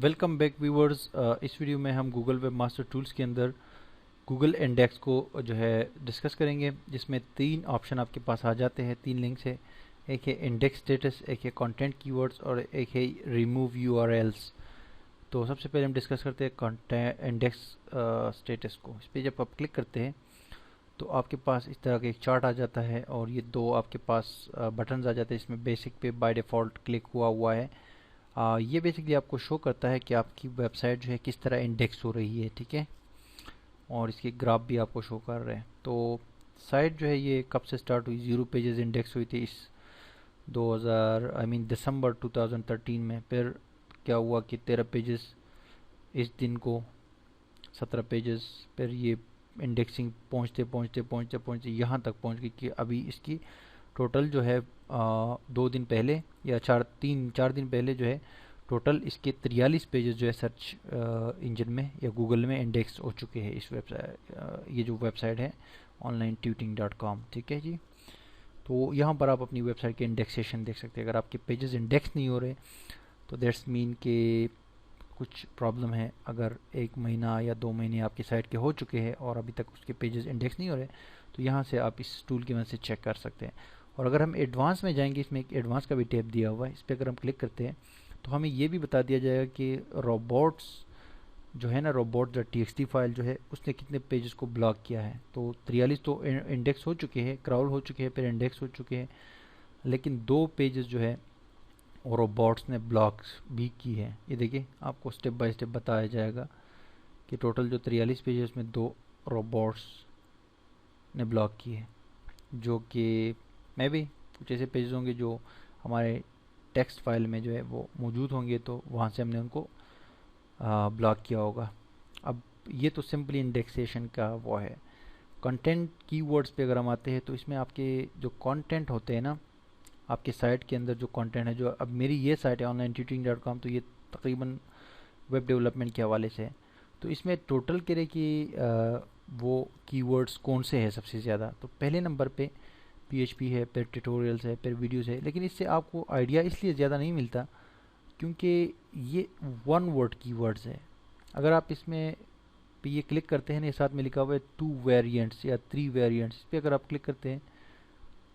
Welcome back viewers. इस video में हम गूगल वेब मास्टर टूल्स के अंदर गूगल इंडेक्स को जो है डिस्कस करेंगे, जिसमें तीन ऑप्शन आपके पास आ जाते हैं, तीन लिंक्स है। एक है इंडेक्स स्टेटस, एक है कंटेंट कीवर्ड्स और एक है रिमूव यूआरएल्स। तो सबसे पहले हम डिस्कस करते हैं इंडेक्स स्टेटस को। इस पर जब आप क्लिक करते हैं तो आपके पास इस तरह का एक चार्ट आ जाता है और ये दो आपके पास बटन्स आ जाते हैं। इसमें बेसिक पे बाय डिफ़ॉल्ट क्लिक हुआ है। ये बेसिकली आपको शो करता है कि आपकी वेबसाइट जो है किस तरह इंडेक्स हो रही है, ठीक है। और इसके ग्राफ भी आपको शो कर रहे हैं। तो साइट जो है ये कब से स्टार्ट हुई, 0 पेजेस इंडेक्स हुई थी इस 2000 दिसंबर 2013 में। फिर क्या हुआ कि 13 पेजेस इस दिन को, 17 पेजेस, फिर ये इंडेक्सिंग पहुंचते पहुंचते पहुंचते पहुंचते यहाँ तक पहुंच गई कि अभी इसकी टोटल जो है 2 दिन पहले या 4 दिन पहले जो है टोटल इसके 43 पेजेस जो है सर्च इंजन में या गूगल में इंडेक्स हो चुके हैं। इस वेबसाइट ये जो वेबसाइट है onlinetutoring.com, ठीक है जी। तो यहाँ पर आप अपनी वेबसाइट के इंडेक्सेशन देख सकते हैं। अगर आपके पेजेस इंडेक्स नहीं हो रहे तो दैट्स मीन के कुछ प्रॉब्लम है। अगर 1 महीना या 2 महीने आपकी साइट के हो चुके हैं और अभी तक उसके पेजेस इंडेक्स नहीं हो रहे, तो यहाँ से आप इस टूल की मदद से चेक कर सकते हैं। और अगर हम एडवांस में जाएंगे, इसमें एक एडवांस का भी टैब दिया हुआ है, इस पर अगर हम क्लिक करते हैं तो हमें ये भी बता दिया जाएगा कि रोबोट्स जो है ना, robot.txt फाइल जो है उसने कितने पेजेस को ब्लॉक किया है। तो 43 तो इंडेक्स हो चुके हैं, क्राउल हो चुके हैं, फिर इंडेक्स हो चुके हैं, लेकिन 2 पेजेस जो है और रोबोट्स ने ब्लॉक भी की है। ये देखिए, आपको स्टेप बाय स्टेप बताया जाएगा कि टोटल जो 43 पेज है उसमें 2 रोबोट्स ने ब्लॉक की है, जो कि मैं भी कुछ ऐसे पेजेस होंगे जो हमारे टेक्स्ट फाइल में जो है वो मौजूद होंगे, तो वहाँ से हमने उनको ब्लॉक किया होगा। अब ये तो सिंपली इंडेक्सेशन का वो है। कंटेंट कीवर्ड्स पे अगर हम आते हैं तो इसमें आपके जो कंटेंट होते हैं ना, आपके साइट के अंदर जो कंटेंट है, जो अब मेरी ये साइट है onlinetutoring.com, तो ये तकरीबन वेब डेवलपमेंट के हवाले से है। तो इसमें टोटल करें कि वो कीवर्ड्स कौन से हैं सबसे ज़्यादा, तो पहले नंबर पे PHP है, फिर ट्यूटोरियल्स है, फिर वीडियोस है। लेकिन इससे आपको आइडिया इसलिए ज़्यादा नहीं मिलता क्योंकि ये 1 वर्ड कीवर्ड्स है। अगर आप इसमें पे ये क्लिक करते हैं ना, साथ में लिखा हुआ है 2 वेरिएंट्स या 3 वेरिएंट्स, इस पर अगर आप क्लिक करते हैं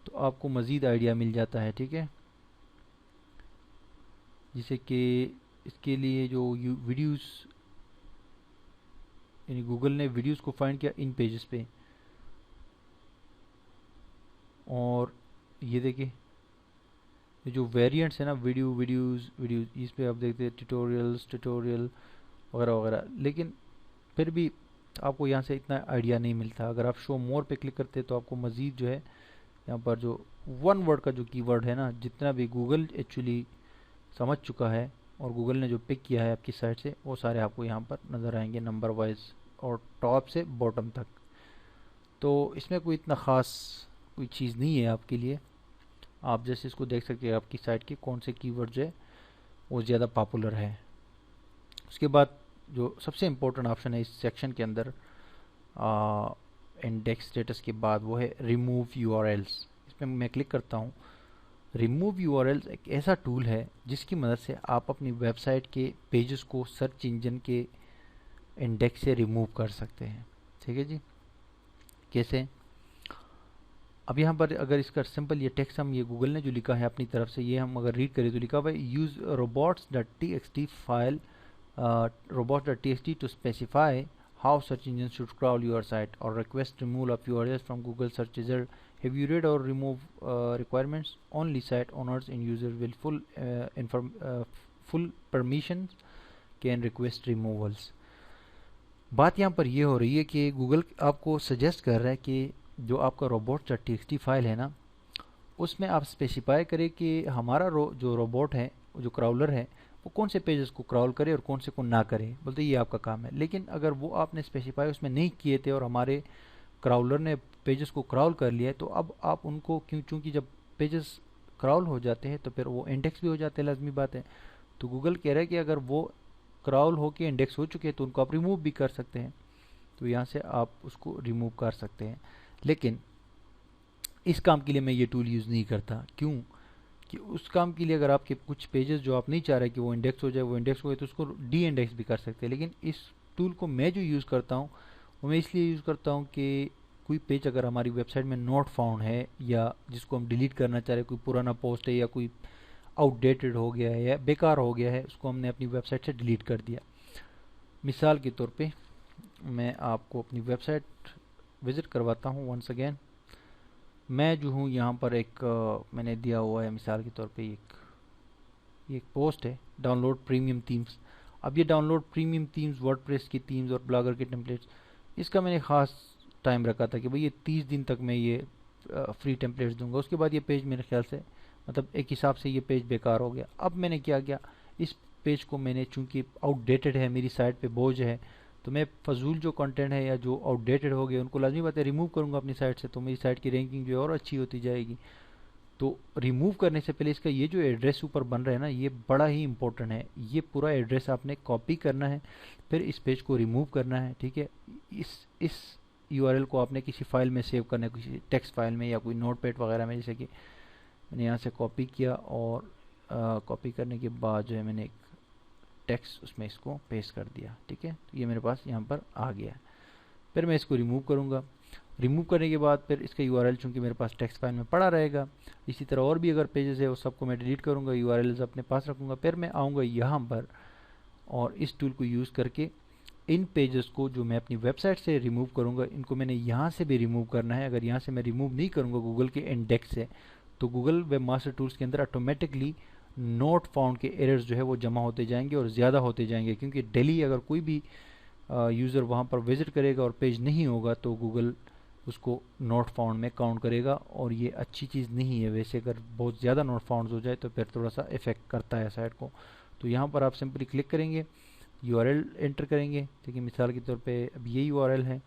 तो आपको मज़ीद आइडिया मिल जाता है, ठीक है। जिसे कि इसके लिए जो वीडियोस, यानी गूगल ने वीडियोस को फाइंड किया इन पेजेस पे। और ये देखिए, ये जो वेरिएंट्स है ना, वीडियोस, इस पे आप देखते हैं ट्यूटोरियल वगैरह वगैरह। लेकिन फिर भी आपको यहाँ से इतना आइडिया नहीं मिलता। अगर आप शो मोर पे क्लिक करते हैं तो आपको मज़ीद जो है यहाँ पर जो 1 वर्ड का जो कीवर्ड है ना, जितना भी गूगल एक्चुअली समझ चुका है और गूगल ने जो पिक किया है आपकी साइट से, वो सारे आपको यहाँ पर नज़र आएंगे नंबर वाइज और टॉप से बॉटम तक। तो इसमें कोई इतना ख़ास कोई चीज़ नहीं है आपके लिए। आप जैसे इसको देख सकते हैं आपकी साइट के कौन से कीवर्ड जो है वो ज़्यादा पॉपुलर है। उसके बाद जो सबसे इम्पोर्टेंट ऑप्शन है इस सेक्शन के अंदर इंडेक्स स्टेटस के बाद, वो है रिमूव यूआरएल्स। इस पर मैं क्लिक करता हूँ। रिमूव यूआरएल्स एक ऐसा टूल है जिसकी मदद से आप अपनी वेबसाइट के पेजेस को सर्च इंजन के इंडेक्स से रिमूव कर सकते हैं, ठीक है जी। कैसे? अब यहाँ पर अगर इसका सिंपल ये टेक्स्ट हम, ये गूगल ने जो लिखा है अपनी तरफ से, ये हम अगर रीड करें तो लिखा हुआ है use robots.txt file robots.txt to specify how search engines should crawl your site or request removal of URLs from Google search result. Have you read or remove requirements? Only site owners and users will full permissions can request removals. बात यहाँ पर ये हो रही है कि Google आपको suggest कर रहा है कि जो आपका robots.txt फाइल है ना, उसमें आप स्पेसिफाई करें कि हमारा जो रोबोट है, जो क्राउलर है, वो कौन से पेजेस को क्राउल करे और कौन से को ना करे। बोलते ये आपका काम है। लेकिन अगर वो आपने स्पेसिफाई उसमें नहीं किए थे और हमारे क्राउलर ने पेजेस को क्राउल कर लिया है, तो अब आप उनको चूँकि जब पेजेस क्राउल हो जाते हैं तो फिर वो इंडेक्स भी हो जाते हैं, लाजमी बात है। तो गूगल कह रहा है कि अगर वो क्राउल होकर इंडेक्स हो चुके हैं तो उनको आप रिमूव भी कर सकते हैं। तो यहाँ से आप उसको रिमूव कर सकते हैं। लेकिन इस काम के लिए मैं ये टूल यूज़ नहीं करता। क्यों? कि उस काम के लिए अगर आपके कुछ पेजेस जो आप नहीं चाह रहे कि वो इंडेक्स हो जाए, वो इंडेक्स हो गए, तो उसको डी इंडेक्स भी कर सकते हैं। लेकिन इस टूल को मैं जो यूज़ करता हूँ वो मैं इसलिए यूज़ करता हूँ कि कोई पेज अगर हमारी वेबसाइट में नॉट फाउंड है या जिसको हम डिलीट करना चाह रहे हैं, कोई पुराना पोस्ट है या कोई आउटडेटेड हो गया है या बेकार हो गया है, उसको हमने अपनी वेबसाइट से डिलीट कर दिया। मिसाल के तौर पे मैं आपको अपनी वेबसाइट विज़िट करवाता हूँ वंस अगेन। मैं जो हूँ यहाँ पर एक मैंने दिया हुआ है मिसाल के तौर पे एक पोस्ट है, डाउनलोड प्रीमियम थीम्स। अब ये डाउनलोड प्रीमियम थीम्स, वर्डप्रेस की थीम्स और ब्लॉगर के टेम्पलेट्स, इसका मैंने ख़ास टाइम रखा था कि भाई ये 30 दिन तक मैं ये फ्री टेम्पलेट्स दूंगा। उसके बाद ये पेज मेरे ख्याल से मतलब एक हिसाब से ये पेज बेकार हो गया। अब मैंने क्या किया, इस पेज को मैंने चूंकि आउटडेटेड है, मेरी साइट पे बोझ है, तो मैं फजूल जो कंटेंट है या जो आउटडेटेड हो गए उनको लाजमी बात है रिमूव करूंगा अपनी साइट से, तो मेरी साइट की रैंकिंग जो है और अच्छी होती जाएगी। तो रिमूव करने से पहले इसका ये जो एड्रेस ऊपर बन रहा है ना, ये बड़ा ही इंपॉर्टेंट है। ये पूरा एड्रेस आपने कॉपी करना है, फिर इस पेज को रिमूव करना है, ठीक है। इस यूआरएल को आपने किसी फाइल में सेव करना है, किसी टेक्स्ट फाइल में या कोई नोटपैड वगैरह में, जैसे कि मैंने यहाँ से कॉपी किया और कॉपी करने के बाद जो है मैंने एक टेक्स्ट उसमें इसको पेस्ट कर दिया, ठीक है। तो ये मेरे पास यहाँ पर आ गया है। फिर मैं इसको रिमूव करूँगा। रिमूव करने के बाद फिर इसका यूआरएल चूँकि मेरे पास टेक्स्ट फाइल में पड़ा रहेगा। इसी तरह और भी अगर पेजेस है वो सबको मैं डिलीट करूँगा, यूआरएल्स अपने पास रखूँगा। फिर मैं आऊँगा यहाँ पर और इस टूल को यूज़ करके इन पेजेस को जो मैं अपनी वेबसाइट से रिमूव करूँगा, इनको मैंने यहाँ से भी रिमूव करना है। अगर यहाँ से मैं रिमूव नहीं करूँगा गूगल के इंडेक्स से, तो गूगल वेब मास्टर टूल्स के अंदर ऑटोमेटिकली नोट फाउंड के एरर्स जो है वो जमा होते जाएंगे और ज़्यादा होते जाएंगे, क्योंकि डेली अगर कोई भी यूज़र वहाँ पर विजिट करेगा और पेज नहीं होगा तो गूगल उसको नोट फाउंड में काउंट करेगा, और ये अच्छी चीज़ नहीं है। वैसे अगर बहुत ज़्यादा नोट फाउंड हो जाए तो फिर थोड़ा सा इफेक्ट करता है साइट को। तो यहाँ पर आप सिंपली क्लिक करेंगे, यूआरएल एंटर करेंगे, ठीक है। मिसाल के तौर पे अब ये यूआरएल है,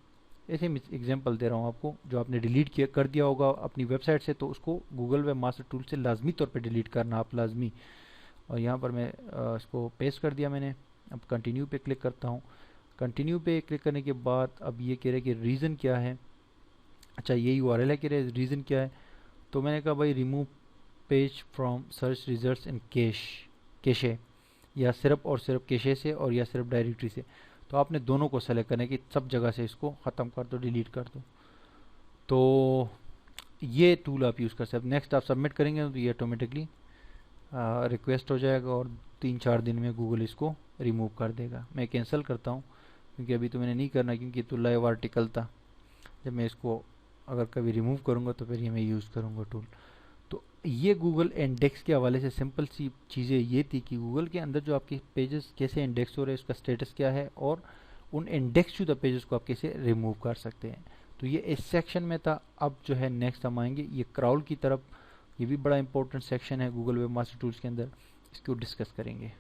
ऐसे एग्जांपल दे रहा हूँ आपको, जो आपने डिलीट किया कर दिया होगा अपनी वेबसाइट से, तो उसको गूगल वेब मास्टर टूल से लाजमी तौर पे डिलीट करना आप लाजमी। और यहाँ पर मैं इसको पेस्ट कर दिया मैंने। अब कंटिन्यू पे क्लिक करता हूँ। कंटिन्यू पे क्लिक करने के बाद अब ये कह रहे कि रीज़न क्या है। अच्छा, ये यूआरएल है, कह रहे रीज़न क्या है। तो मैंने कहा भाई remove page from search results in cache, या सिर्फ और सिर्फ कैशे से और या सिर्फ डायरेक्टरी से। तो आपने दोनों को सेलेक्ट करना है कि सब जगह से इसको ख़त्म कर दो, डिलीट कर दो। तो ये टूल आप यूज़ कर सकते। नेक्स्ट आप सबमिट करेंगे तो ये ऑटोमेटिकली रिक्वेस्ट हो जाएगा और 3-4 दिन में गूगल इसको रिमूव कर देगा। मैं कैंसिल करता हूँ क्योंकि अभी तो मैंने नहीं करना, क्योंकि तो लाइव आर्टिकल था। जब मैं इसको अगर कभी रिमूव करूँगा तो फिर ये मैं यूज़ करूँगा टूल। तो ये गूगल इंडेक्स के हवाले से सिंपल सी चीज़ें ये थी कि गूगल के अंदर जो आपके पेजेस कैसे इंडेक्स हो रहे हैं, उसका स्टेटस क्या है, और उन इंडेक्स शुदा पेजेस को आप कैसे रिमूव कर सकते हैं। तो ये इस सेक्शन में था। अब जो है नेक्स्ट हम आएंगे ये क्राउल की तरफ। ये भी बड़ा इंपॉर्टेंट सेक्शन है गूगल वेब मास्टर टूल्स के अंदर, इसको डिस्कस करेंगे।